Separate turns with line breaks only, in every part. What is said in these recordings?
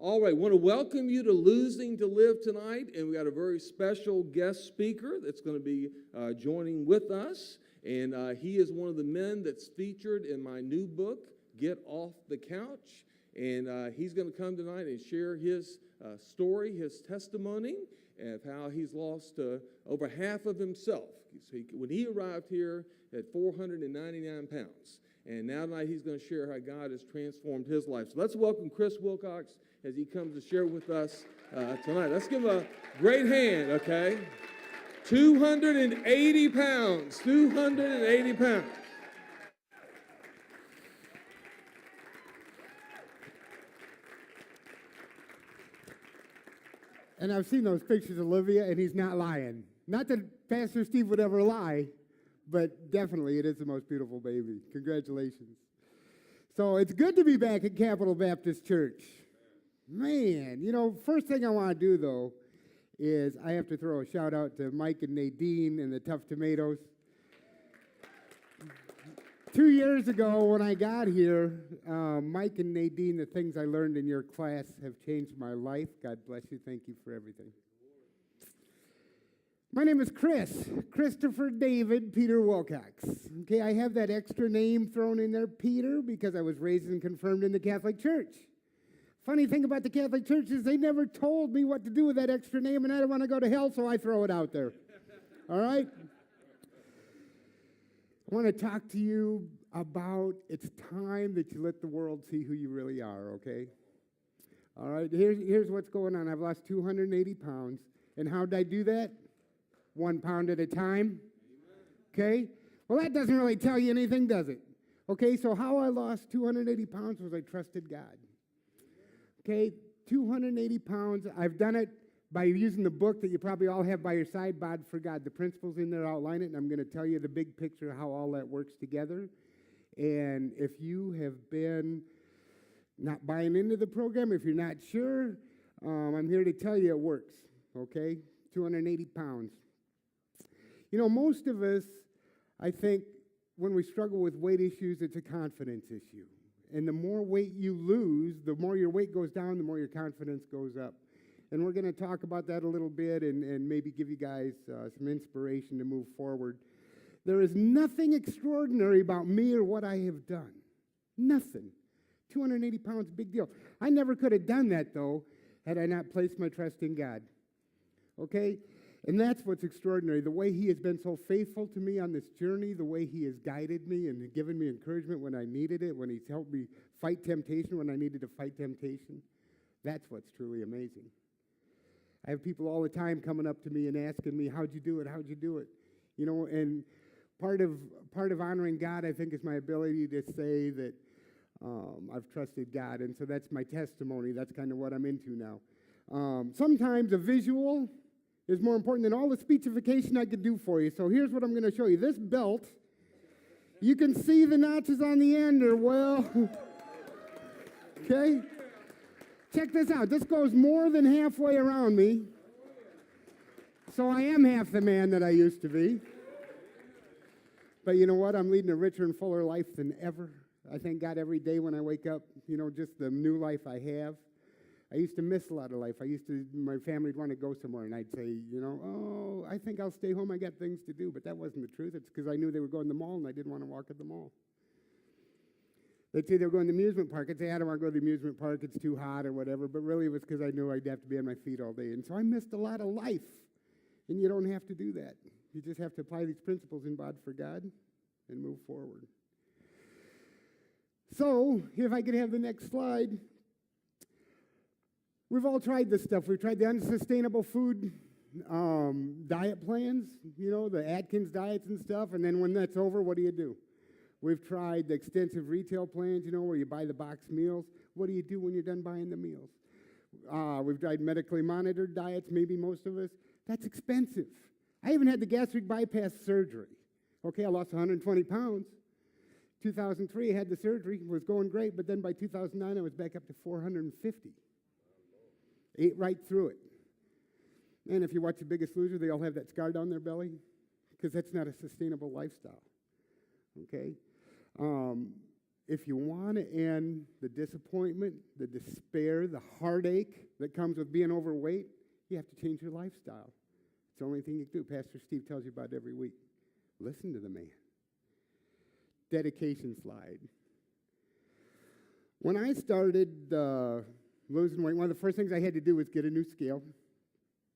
All right, want to welcome you to Losing to Live tonight, and we got a very special guest speaker that's going to be joining with us, and he is one of the men that's featured in my new book, Get Off the Couch, and he's going to come tonight and share his story, his testimony of how he's lost over half of himself. When he arrived here at 499 pounds, and now tonight he's going to share how God has transformed his life. So let's welcome Chris Wilcox as he comes to share with us tonight. Let's give him a great hand, okay? 280 pounds, 280 pounds.
And I've seen those pictures of Olivia, and he's not lying. Not that Pastor Steve would ever lie, but definitely it is the most beautiful baby. Congratulations. So it's good to be back at Capital Baptist Church. Man, first thing I want to do, though, is I have to throw a shout-out to Mike and Nadine and the Tough Tomatoes. 2 years ago when I got here, Mike and Nadine, the things I learned in your class have changed my life. God bless you. Thank you for everything. My name is Christopher David Peter Wilcox. Okay, I have that extra name thrown in there, Peter, because I was raised and confirmed in the Catholic Church. Funny thing about the Catholic Church is they never told me what to do with that extra name, and I don't want to go to hell, so I throw it out there. All right? I want to talk to you about it's time that you let the world see who you really are, okay? All right, here's what's going on. I've lost 280 pounds, and how did I do that? 1 pound at a time, okay? Well, that doesn't really tell you anything, does it? Okay, so how I lost 280 pounds was I trusted God. Okay, 280 pounds. I've done it by using the book that you probably all have by your side, Bod for God. The principles in there outline it, and I'm going to tell you the big picture of how all that works together. And if you have been not buying into the program, if you're not sure, I'm here to tell you it works, okay? 280 pounds. Most of us, I think, when we struggle with weight issues, it's a confidence issue. And the more weight you lose, the more your weight goes down, the more your confidence goes up. And we're going to talk about that a little bit and maybe give you guys some inspiration to move forward. There is nothing extraordinary about me or what I have done. Nothing. 280 pounds, big deal. I never could have done that, though, had I not placed my trust in God. Okay? And that's what's extraordinary. The way he has been so faithful to me on this journey, the way he has guided me and given me encouragement when I needed it, when he's helped me fight temptation when I needed to fight temptation. That's what's truly amazing. I have people all the time coming up to me and asking me, how'd you do it? How'd you do it? And part of honoring God, I think, is my ability to say that I've trusted God. And so that's my testimony. That's kind of what I'm into now. Sometimes a visual is more important than all the speechification I could do for you. So here's what I'm going to show you. This belt, you can see the notches on the end are, well, okay? Check this out. This goes more than halfway around me. So I am half the man that I used to be. But you know what? I'm leading a richer and fuller life than ever. I thank God every day when I wake up, just the new life I have. I used to miss a lot of life. My family would want to go somewhere, and I'd say, oh, I think I'll stay home. I got things to do. But that wasn't the truth. It's because I knew they were going to the mall, and I didn't want to walk at the mall. They'd say they were going to the amusement park. I'd say, I don't want to go to the amusement park. It's too hot or whatever. But really, it was because I knew I'd have to be on my feet all day. And so I missed a lot of life. And you don't have to do that. You just have to apply these principles in Bod for God and move forward. So, if I could have the next slide. We've all tried this stuff. We've tried the unsustainable food diet plans, the Atkins diets and stuff. And then when that's over, what do? We've tried the extensive retail plans, where you buy the box meals. What do you do when you're done buying the meals? We've tried medically monitored diets, maybe most of us. That's expensive. I even had the gastric bypass surgery. Okay, I lost 120 pounds. 2003, I had the surgery. It was going great, but then by 2009, I was back up to 450. Ate right through it. And if you watch The Biggest Loser, they all have that scar down their belly because that's not a sustainable lifestyle. Okay? if you want to end the disappointment, the despair, the heartache that comes with being overweight, you have to change your lifestyle. It's the only thing you can do. Pastor Steve tells you about it every week. Listen to the man. Dedication slide. When I started losing weight, one of the first things I had to do was get a new scale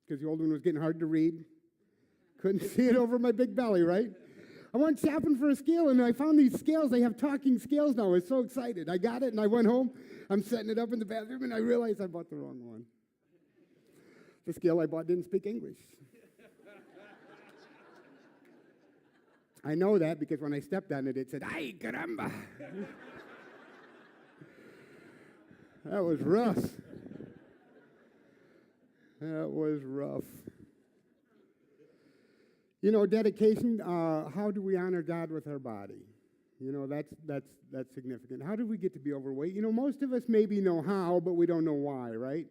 because the old one was getting hard to read. Couldn't see it over my big belly, right? I went shopping for a scale, and I found these scales. They have talking scales now. I was so excited. I got it, and I went home. I'm setting it up in the bathroom, and I realized I bought the wrong one. The scale I bought didn't speak English. I know that because when I stepped on it, it said, "Ay, caramba." That was rough. That was rough. You know, dedication, how do we honor God with our body? You know, that's significant. How did we get to be overweight? You know, most of us maybe know how, but we don't know why, right?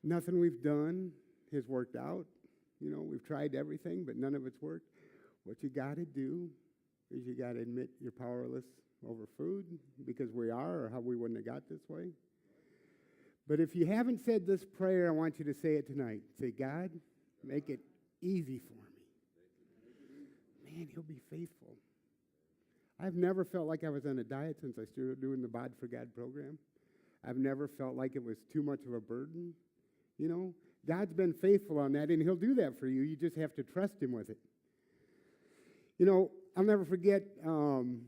Nothing we've done has worked out. You know, we've tried everything, but none of it's worked. What you got to do is you got to admit you're powerless over food because we are, or how we wouldn't have got this way. But if you haven't said this prayer, I want you to say it tonight. Say, God, make it easy for me. Man, he'll be faithful. I've never felt like I was on a diet since I started doing the Bod for God program. I've never felt like it was too much of a burden. You know, God's been faithful on that, and he'll do that for you. You just have to trust him with it. You know, I'll never forget, one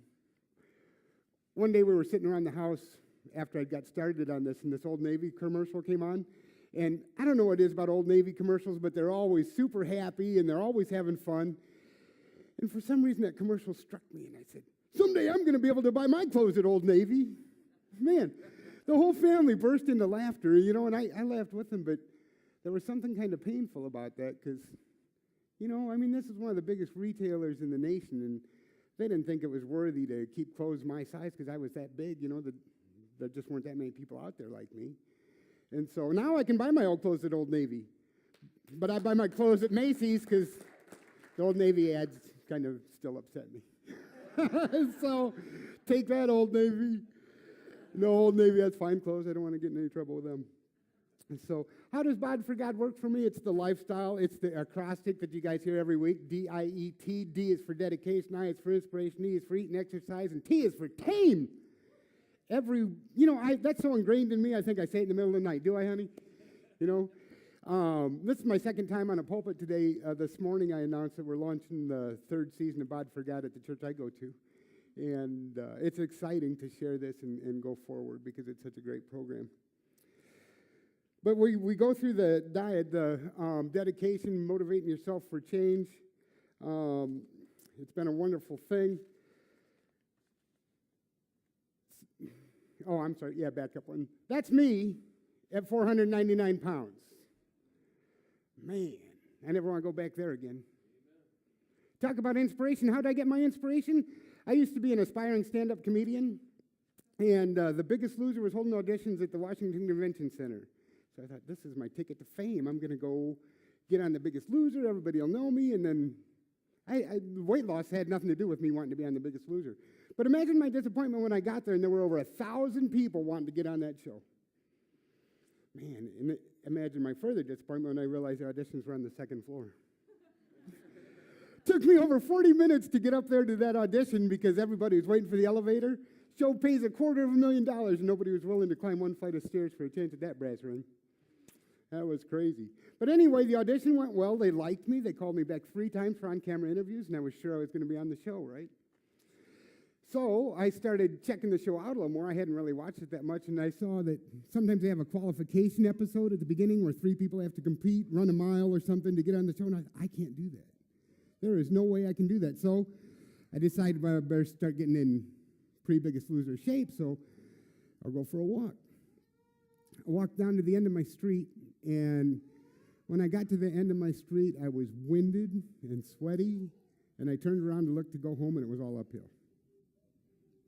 day we were sitting around the house after I got started on this, and this Old Navy commercial came on. And I don't know what it is about Old Navy commercials, but they're always super happy, and they're always having fun. And for some reason, that commercial struck me, and I said, someday I'm going to be able to buy my clothes at Old Navy. Man, the whole family burst into laughter, you know, and I laughed with them, but there was something kind of painful about that because, you know, I mean, this is one of the biggest retailers in the nation, and they didn't think it was worthy to keep clothes my size because I was that big, you know, there just weren't that many people out there like me. And so now I can buy my old clothes at Old Navy, but I buy my clothes at Macy's because the Old Navy ads kind of still upset me. So take that, Old Navy. No, Old Navy has fine clothes. I don't want to get in any trouble with them. And so how does Bod for God work for me? It's the lifestyle. It's the acrostic that you guys hear every week. D-I-E-T. D is for dedication. I is for inspiration. E is for eat and exercise. And T is for tame. That's so ingrained in me, I think I say it in the middle of the night. Do I, honey? You know? This is my second time on a pulpit today. This morning I announced that we're launching the third season of Bod for God at the church I go to. And it's exciting to share this and go forward because it's such a great program. But we go through the diet, the dedication, motivating yourself for change. It's been a wonderful thing. Oh, I'm sorry. Yeah, back up one. That's me at 499 pounds. Man, I never want to go back there again. Talk about inspiration. How did I get my inspiration? I used to be an aspiring stand-up comedian, and The Biggest Loser was holding auditions at the Washington Convention Center. So I thought, this is my ticket to fame. I'm going to go get on The Biggest Loser. Everybody will know me, and then weight loss had nothing to do with me wanting to be on The Biggest Loser. But imagine my disappointment when I got there and there were over 1,000 people wanting to get on that show. Man, and imagine my further disappointment when I realized the auditions were on the second floor. Took me over 40 minutes to get up there to that audition because everybody was waiting for the elevator. Show pays $250,000 and nobody was willing to climb one flight of stairs for a chance at that brass ring. That was crazy. But anyway, the audition went well. They liked me. They called me back 3 times for on-camera interviews, and I was sure I was going to be on the show, right? So I started checking the show out a little more. I hadn't really watched it that much, and I saw that sometimes they have a qualification episode at the beginning where 3 people have to compete, run a mile or something to get on the show, and I can't do that. There is no way I can do that. So I decided I better start getting in pre-Biggest Loser shape, so I'll go for a walk. I walked down to the end of my street, and when I got to the end of my street, I was winded and sweaty, and I turned around to look to go home, and it was all uphill.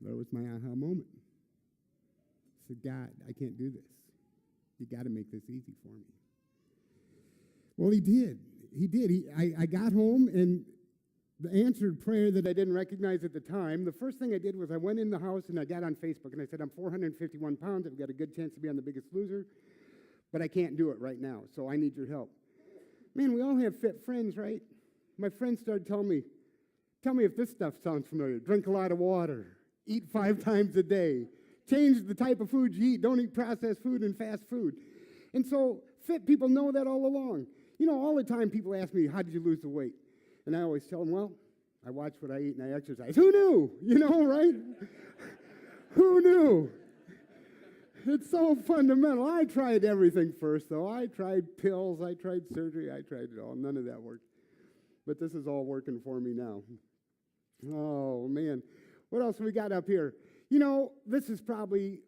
That was my aha moment. I said, God, I can't do this. You got to make this easy for me. Well, he did. He did. I got home, and the answered prayer that I didn't recognize at the time, the first thing I did was I went in the house and I got on Facebook and I said, I'm 451 pounds. I've got a good chance to be on The Biggest Loser, but I can't do it right now, so I need your help. Man, we all have fit friends, right? My friends started telling me, tell me if this stuff sounds familiar. Drink a lot of water. Eat 5 times a day. Change the type of food you eat. Don't eat processed food and fast food. And so fit people know that all along. You know, all the time people ask me, how did you lose the weight? And I always tell them, well, I watch what I eat and I exercise. Who knew? You know, right? Who knew? It's so fundamental. I tried everything first, though. I tried pills. I tried surgery. I tried it all. None of that worked. But this is all working for me now. Oh, man. What else we got up here? You know, this is probably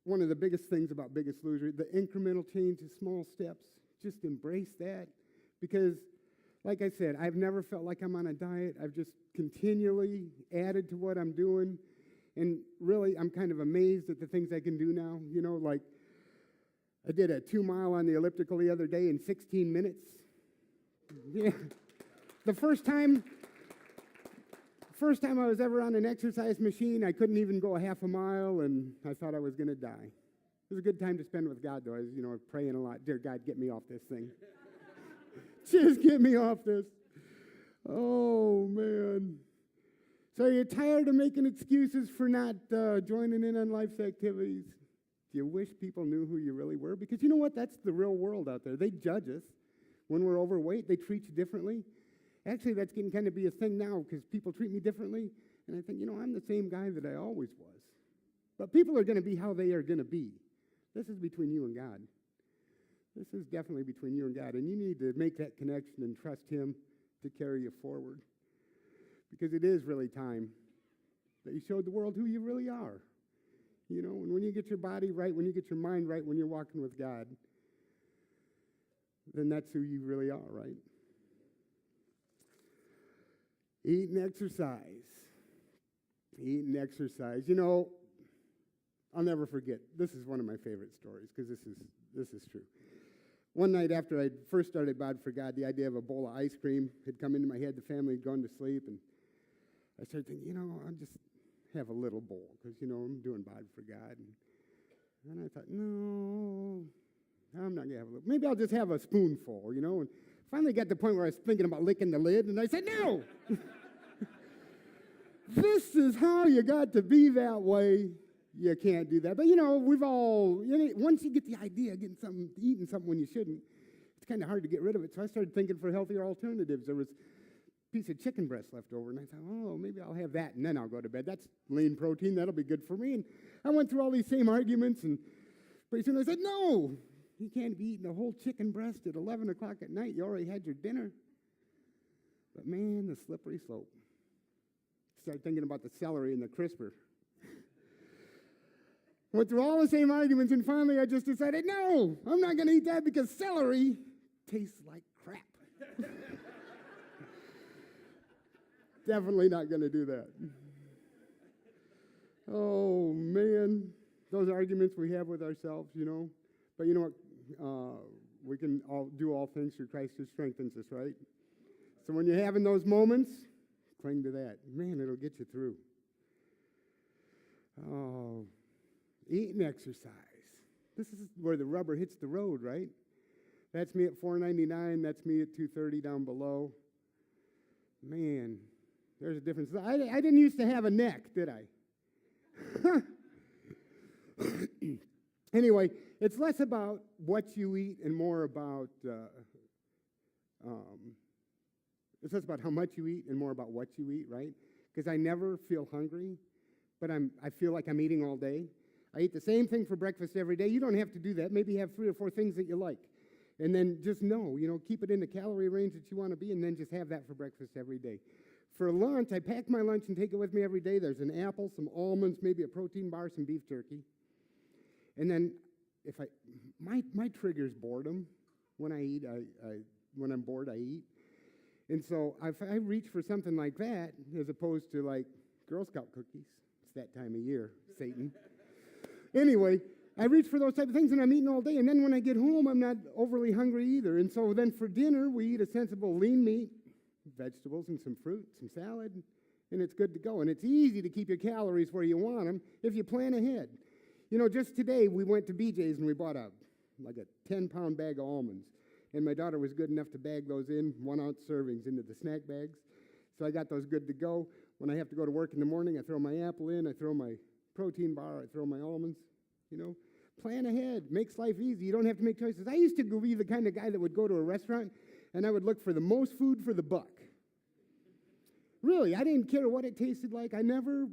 one of the biggest things about Biggest Loser, the incremental change, the small steps. Just embrace that. Because, like I said, I've never felt like I'm on a diet. I've just continually added to what I'm doing. And really, I'm kind of amazed at the things I can do now. You know, like I did a 2-mile on the elliptical the other day in 16 minutes. Yeah. The first time I was ever on an exercise machine, I couldn't even go a half a mile, and I thought I was going to die. It was a good time to spend with God, though. I was, praying a lot. Dear God, get me off this thing. Just get me off this. Oh, man. So you're tired of making excuses for not joining in on life's activities? Do you wish people knew who you really were? Because you know what? That's the real world out there. They judge us. When we're overweight, they treat you differently. Actually, that's getting kind of be a thing now because people treat me differently. And I think, I'm the same guy that I always was. But people are going to be how they are going to be. This is between you and God. This is definitely between you and God. And you need to make that connection and trust Him to carry you forward. Because it is really time that you showed the world who you really are. And when you get your body right, when you get your mind right, when you're walking with God, then that's who you really are, right? Eat and exercise. Eat and exercise. I'll never forget. This is one of my favorite stories because this is true. One night after I first started Bod for God, the idea of a bowl of ice cream had come into my head. The family had gone to sleep, and I started thinking, I'll just have a little bowl because, I'm doing Bod for God. And I thought, no, I'm not going to have a little. Maybe I'll just have a spoonful, And finally got to the point where I was thinking about licking the lid, and I said, no. This is how you got to be that way. You can't do that. But, we've all, once you get the idea of eating something when you shouldn't, it's kind of hard to get rid of it. So I started thinking for healthier alternatives. There was a piece of chicken breast left over, and I thought, maybe I'll have that, and then I'll go to bed. That's lean protein. That'll be good for me. And I went through all these same arguments, and pretty soon I said, no, you can't be eating a whole chicken breast at 11 o'clock at night. You already had your dinner. But, man, the slippery slope. Started thinking about the celery and the crisper. Went through all the same arguments, and finally I just decided, no, I'm not going to eat that because celery tastes like crap. Definitely not going to do that. Oh, man, those arguments we have with ourselves, But you know what? We can all do all things through Christ who strengthens us, right? So when you're having those moments, cling to that. Man, it'll get you through. Oh, eat and exercise. This is where the rubber hits the road, right? That's me at $4.99. That's me at $2.30 down below. Man, there's a difference. I didn't used to have a neck, did I? Anyway, it's less about what you eat and more about it's less about how much you eat and more about what you eat, right? Because I never feel hungry, but I feel like I'm eating all day. I eat the same thing for breakfast every day. You don't have to do that. Maybe have 3 or 4 things that you like. And then just know, keep it in the calorie range that you want to be, and then just have that for breakfast every day. For lunch, I pack my lunch and take it with me every day. There's an apple, some almonds, maybe a protein bar, some beef jerky. And then my trigger's boredom. When I eat, when I'm bored, I eat. And so if I reach for something like that, as opposed to like Girl Scout cookies, it's that time of year, Satan. Anyway, I reach for those type of things, and I'm eating all day. And then when I get home, I'm not overly hungry either. And so then for dinner, we eat a sensible lean meat, vegetables and some fruit, some salad, and it's good to go. And it's easy to keep your calories where you want them if you plan ahead. Just today we went to BJ's and we bought a 10-pound bag of almonds. And my daughter was good enough to bag those in 1-ounce servings into the snack bags. So I got those good to go. When I have to go to work in the morning, I throw my apple in, I throw my protein bar, I throw my almonds. Plan ahead. Makes life easy. You don't have to make choices. I used to be the kind of guy that would go to a restaurant and I would look for the most food for the buck. Really, I didn't care what it tasted like. I never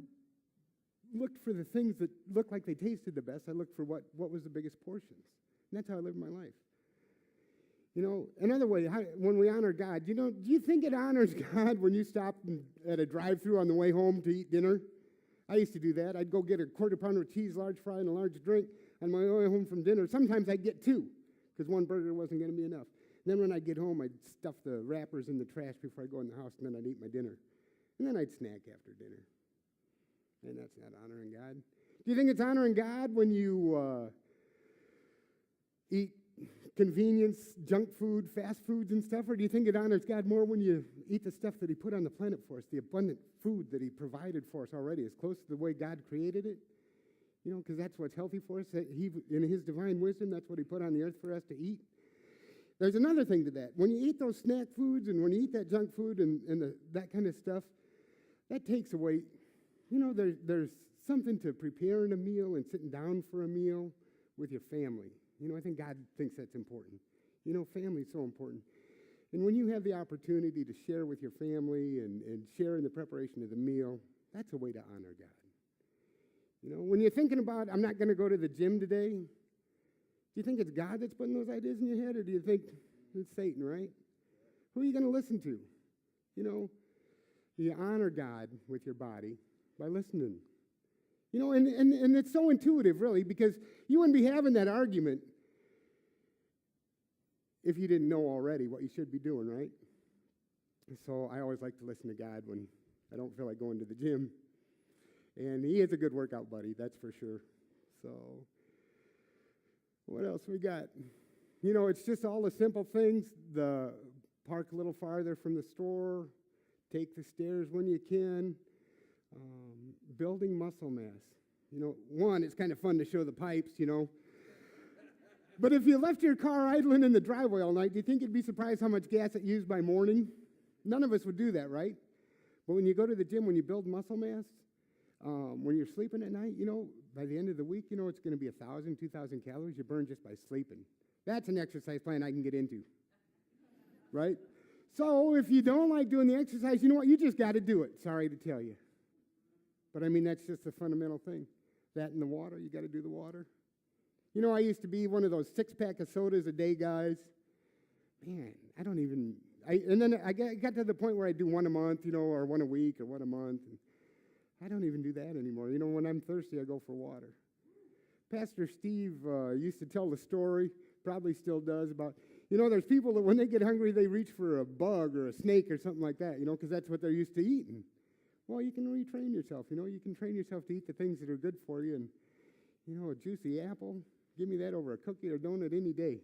looked for the things that looked like they tasted the best. I looked for what was the biggest portions. And that's how I lived my life. Another way, when we honor God, do you think it honors God when you stop at a drive-thru on the way home to eat dinner? I used to do that. I'd go get a quarter pounder of cheese, large fry, and a large drink on my way home from dinner. Sometimes I'd get 2 because 1 burger wasn't going to be enough. Then when I'd get home, I'd stuff the wrappers in the trash before I go in the house, and then I'd eat my dinner. And then I'd snack after dinner. And that's not honoring God. Do you think it's honoring God when you eat convenience, junk food, fast foods and stuff? Or do you think it honors God more when you eat the stuff that he put on the planet for us, the abundant food that he provided for us already, as close to the way God created it? Because that's what's healthy for us. In his divine wisdom, that's what he put on the earth for us to eat. There's another thing to that. When you eat those snack foods and when you eat that junk food and that kind of stuff, that takes away, there's something to preparing a meal and sitting down for a meal with your family. I think God thinks that's important. Family is so important. And when you have the opportunity to share with your family and share in the preparation of the meal, that's a way to honor God. When you're thinking about, I'm not going to go to the gym today, do you think it's God that's putting those ideas in your head, or do you think it's Satan, right? Who are you going to listen to? You honor God with your body by listening. And it's so intuitive, really, because you wouldn't be having that argument if you didn't know already what you should be doing, right? So I always like to listen to God when I don't feel like going to the gym. And he is a good workout buddy, that's for sure. So what else we got? It's just all the simple things. The park a little farther from the store, take the stairs when you can. Building muscle mass. One, it's kind of fun to show the pipes, But if you left your car idling in the driveway all night, do you think you'd be surprised how much gas it used by morning? None of us would do that, right? But when you go to the gym, when you build muscle mass, when you're sleeping at night, by the end of the week, it's going to be 1,000, 2,000 calories you burn just by sleeping. That's an exercise plan I can get into, right? So if you don't like doing the exercise, you know what? You just got to do it. Sorry to tell you. But that's just a fundamental thing. That and the water, you got to do the water. I used to be one of those 6-pack of sodas a day guys. Man, and then I got to the point where I do 1 a month, or 1 a week, or 1 a month. And I don't even do that anymore. When I'm thirsty, I go for water. Pastor Steve used to tell the story, probably still does, about, there's people that when they get hungry, they reach for a bug or a snake or something like that, because that's what they're used to eating. Well, you can retrain yourself, you can train yourself to eat the things that are good for you. And, a juicy apple, give me that over a cookie or donut any day.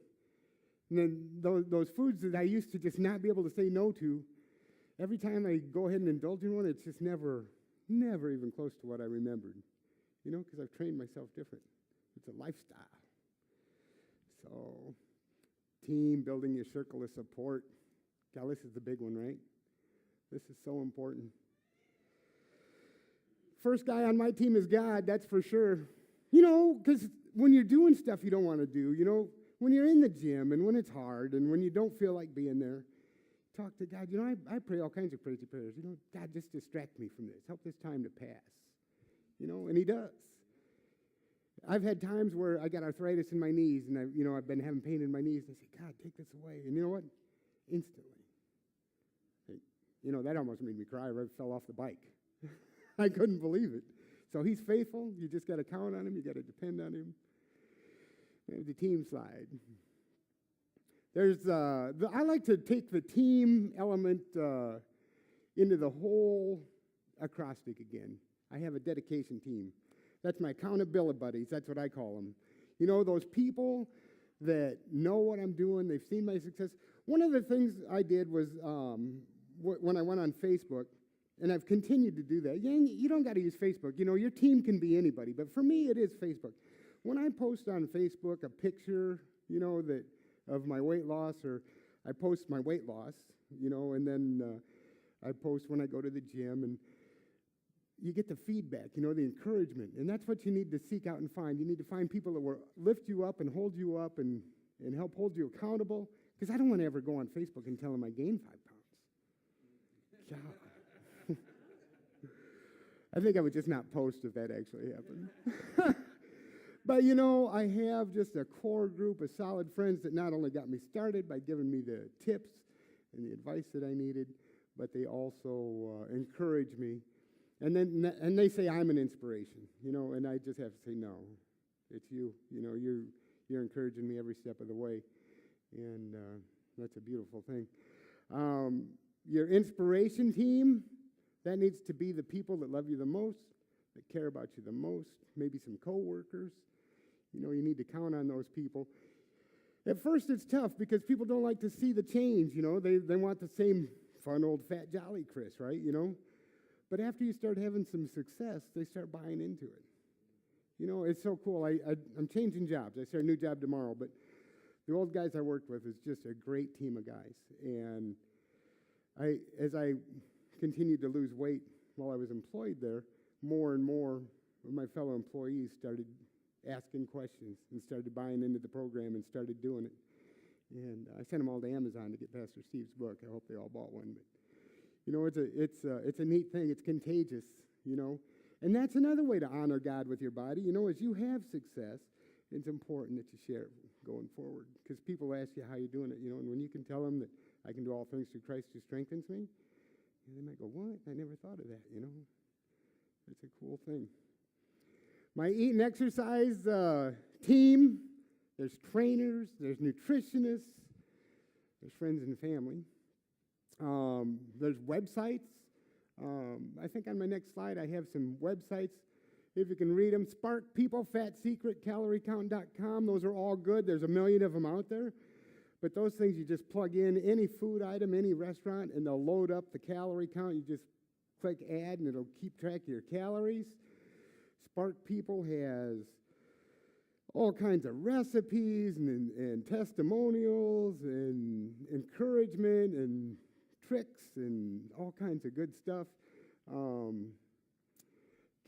And then those foods that I used to just not be able to say no to, every time I go ahead and indulge in one, it's just never even close to what I remembered, because I've trained myself different. It's a lifestyle. So, team, building your circle of support. God, this is the big one, right? This is so important. First guy on my team is God, that's for sure. Because when you're doing stuff you don't want to do, when you're in the gym and when it's hard and when you don't feel like being there, talk to God. I pray all kinds of crazy prayers. God, just distract me from this. Help this time to pass. And he does. I've had times where I got arthritis in my knees and I've been having pain in my knees and I say, God, take this away. And you know what? Instantly. That almost made me cry. I fell off the bike. I couldn't believe it. So he's faithful. You just got to count on him. You got to depend on him. There's the team side. I like to take the team element into the whole acrostic again. I have a dedication team. That's my accountability buddies. That's what I call them. Those people that know what I'm doing. They've seen my success. One of the things I did was when I went on Facebook, and I've continued to do that. You don't got to use Facebook. You know, your team can be anybody, but for me, it is Facebook. When I post on Facebook a picture, you know, that of my weight loss, or I post my weight loss, you know, and then I post when I go to the gym, and you get the feedback, you know, the encouragement, and that's what you need to seek out and find. You need to find people that will lift you up and hold you up and help hold you accountable, because I don't want to ever go on Facebook and tell them I gained 5 pounds. God. I think I would just not post if that actually happened. But, you know, I have just a core group of solid friends that not only got me started by giving me the tips and the advice that I needed, but they also encourage me. And they say I'm an inspiration, you know, and I just have to say, no, it's you. You know, you're encouraging me every step of the way, and that's a beautiful thing. Your inspiration team, that needs to be the people that love you the most, that care about you the most, maybe some coworkers. You know, you need to count on those people. At first, it's tough because people don't like to see the change, you know. They want the same fun, old, fat, jolly Chris, right, you know. But after you start having some success, they start buying into it. You know, it's so cool. I'm changing jobs. I start a new job tomorrow, but the old guys I worked with is just a great team of guys. And as I continued to lose weight while I was employed there, more and more of my fellow employees started asking questions and started buying into the program and started doing it. And I sent them all to Amazon to get Pastor Steve's book. I hope they all bought one. But you know, it's a neat thing. It's contagious, you know. And that's another way to honor God with your body. You know, as you have success, it's important that you share it going forward, because people ask you how you're doing it, you know, and when you can tell them that I can do all things through Christ who strengthens me, they might go, what? I never thought of that, you know. It's a cool thing. My eat and exercise team, there's trainers, there's nutritionists, there's friends and family. There's websites. I think on my next slide I have some websites. If you can read them, Spark People, Fat Secret, CalorieCount.com. Those are all good. There's a million of them out there. But those things you just plug in any food item, any restaurant, and they'll load up the calorie count. You just click add, and it'll keep track of your calories. Spark People has all kinds of recipes and testimonials and encouragement and tricks and all kinds of good stuff.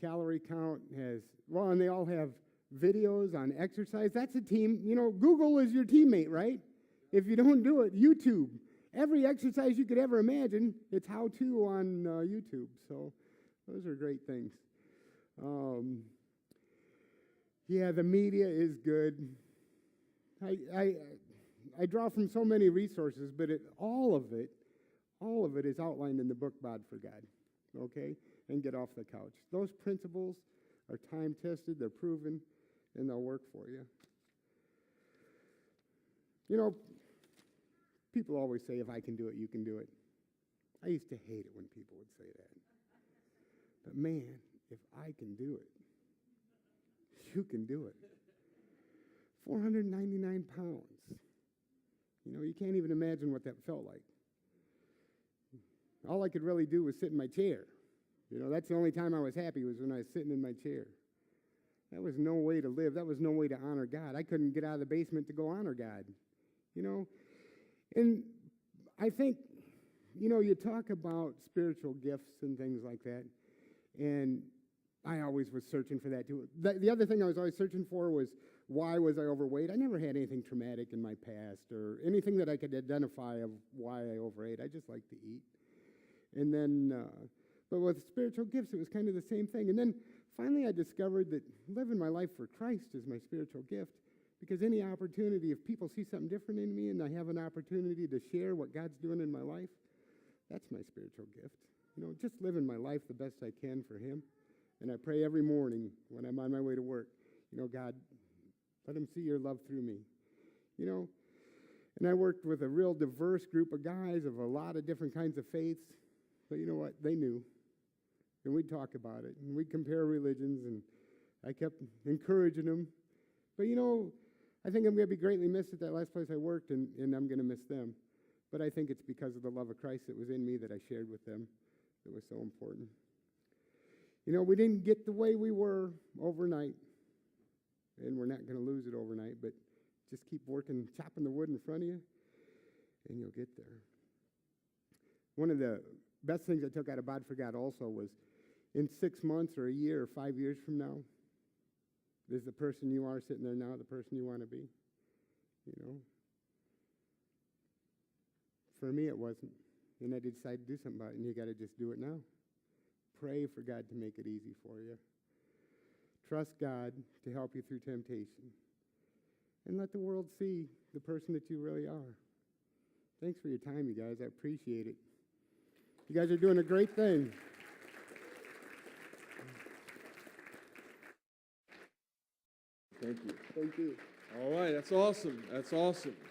Calorie Count has, well, and they all have videos on exercise. That's a team. You know, Google is your teammate, right? If you don't do it, YouTube. Every exercise you could ever imagine, it's how-to on YouTube. So those are great things. Yeah, the media is good. I draw from so many resources, but all of it is outlined in the book Bod for God, okay? And Get Off the Couch. Those principles are time-tested, they're proven, and they'll work for you. You know, people always say, if I can do it, you can do it. I used to hate it when people would say that. But man, if I can do it, you can do it. 499 pounds. You know, you can't even imagine what that felt like. All I could really do was sit in my chair. You know, that's the only time I was happy, was when I was sitting in my chair. That was no way to live. That was no way to honor God. I couldn't get out of the basement to go honor God. You know? And I think, you know, you talk about spiritual gifts and things like that, and I always was searching for that too. The other thing I was always searching for was, why was I overweight? I never had anything traumatic in my past or anything that I could identify of why I overate. I just like to eat. And then, but with spiritual gifts, it was kind of the same thing. And then finally I discovered that living my life for Christ is my spiritual gift, because any opportunity, if people see something different in me and I have an opportunity to share what God's doing in my life, that's my spiritual gift. You know, just living my life the best I can for Him. And I pray every morning when I'm on my way to work, you know, God, let Him see your love through me. You know, and I worked with a real diverse group of guys of a lot of different kinds of faiths. But you know what? They knew. And we'd talk about it. And we'd compare religions. And I kept encouraging them. But you know, I think I'm going to be greatly missed at that last place I worked. And I'm going to miss them. But I think it's because of the love of Christ that was in me that I shared with them that was so important. You know, we didn't get the way we were overnight, and we're not going to lose it overnight, but just keep working, chopping the wood in front of you, and you'll get there. One of the best things I took out of Bod for God also was in 6 months or a year or 5 years from now, is the person you are sitting there now the person you want to be? You know? For me, it wasn't. And I decided to do something about it, and you got to just do it now. Pray for God to make it easy for you. Trust God to help you through temptation. And let the world see the person that you really are. Thanks for your time, you guys. I appreciate it. You guys are doing a great thing.
Thank you.
Thank you.
All right, that's awesome. That's awesome.